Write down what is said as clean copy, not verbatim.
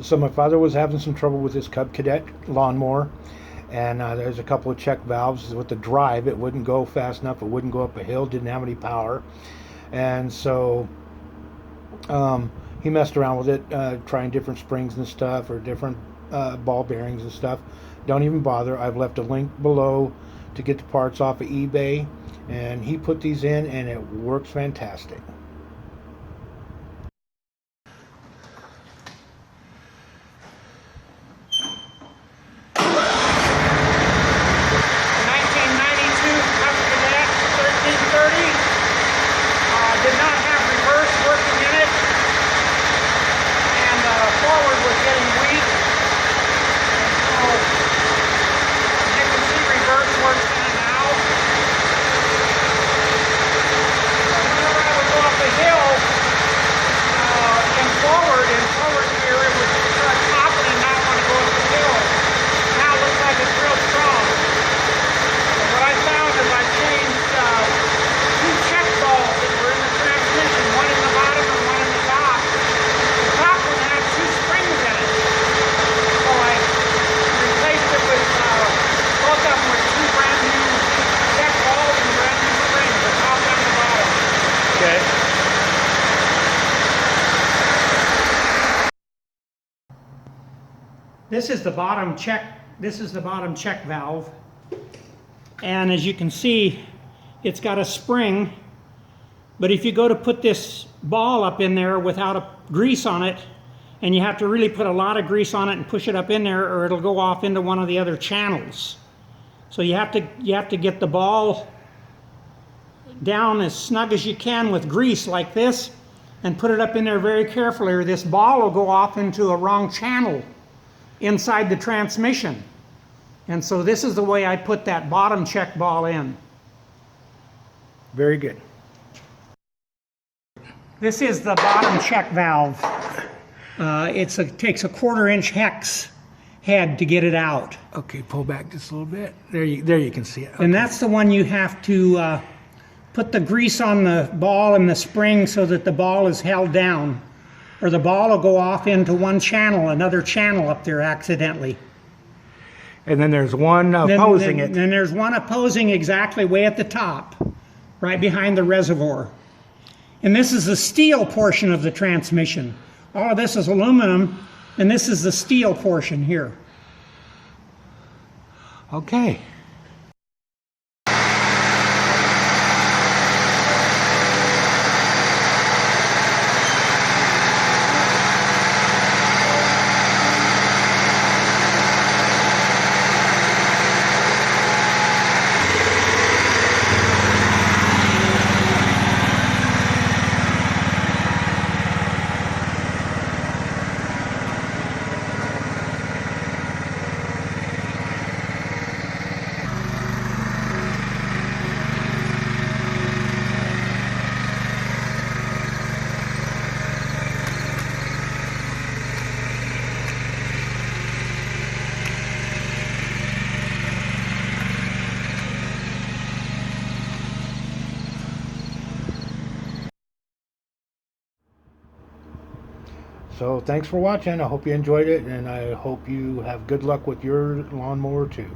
So my father was having some trouble with his Cub Cadet Lawn Mower, and there's a couple of check valves with the drive. It wouldn't go fast enough. It wouldn't go up a hill. Didn't have any power, and so he messed around with it, trying different springs and stuff, or different ball bearings and stuff. Don't even bother. I've left a link below to get the parts off of eBay, and he put these in, and it works fantastic. Did not have reverse working in it, and forward was getting weak. And so you can see reverse works in it now. Whenever I would go up the hill in forward gear, it would start popping and not want to go up the hill. Now it looks like it's real strong. So what I found is I changed two check balls that were in the transmission, one in the bottom and one in the top. The top one had two springs in it. So I replaced it with both of them with two brand new check balls and brand new springs, the top and the bottom. Okay. This is the bottom check valve. And as you can see, it's got a spring, but if you go to put this ball up in there without a grease on it, and you have to really put a lot of grease on it and push it up in there, or it'll go off into one of the other channels. So you have to get the ball down as snug as you can with grease like this, and put it up in there very carefully, or this ball will go off into a wrong channel inside the transmission. And so this is the way I put that bottom check ball in. Very good. This is the bottom check valve. It takes a 1/4 inch hex head to get it out. Okay, pull back just a little bit. There you can see it. Okay. And that's the one you have to put the grease on the ball and the spring so that the ball is held down, or the ball will go off into one channel, another channel up there accidentally. And then there's one opposing it. Then there's one opposing exactly way at the top, right behind the reservoir. And this is the steel portion of the transmission. All of this is aluminum, and this is the steel portion here. Okay. So thanks for watching. I hope you enjoyed it, and I hope you have good luck with your lawnmower too.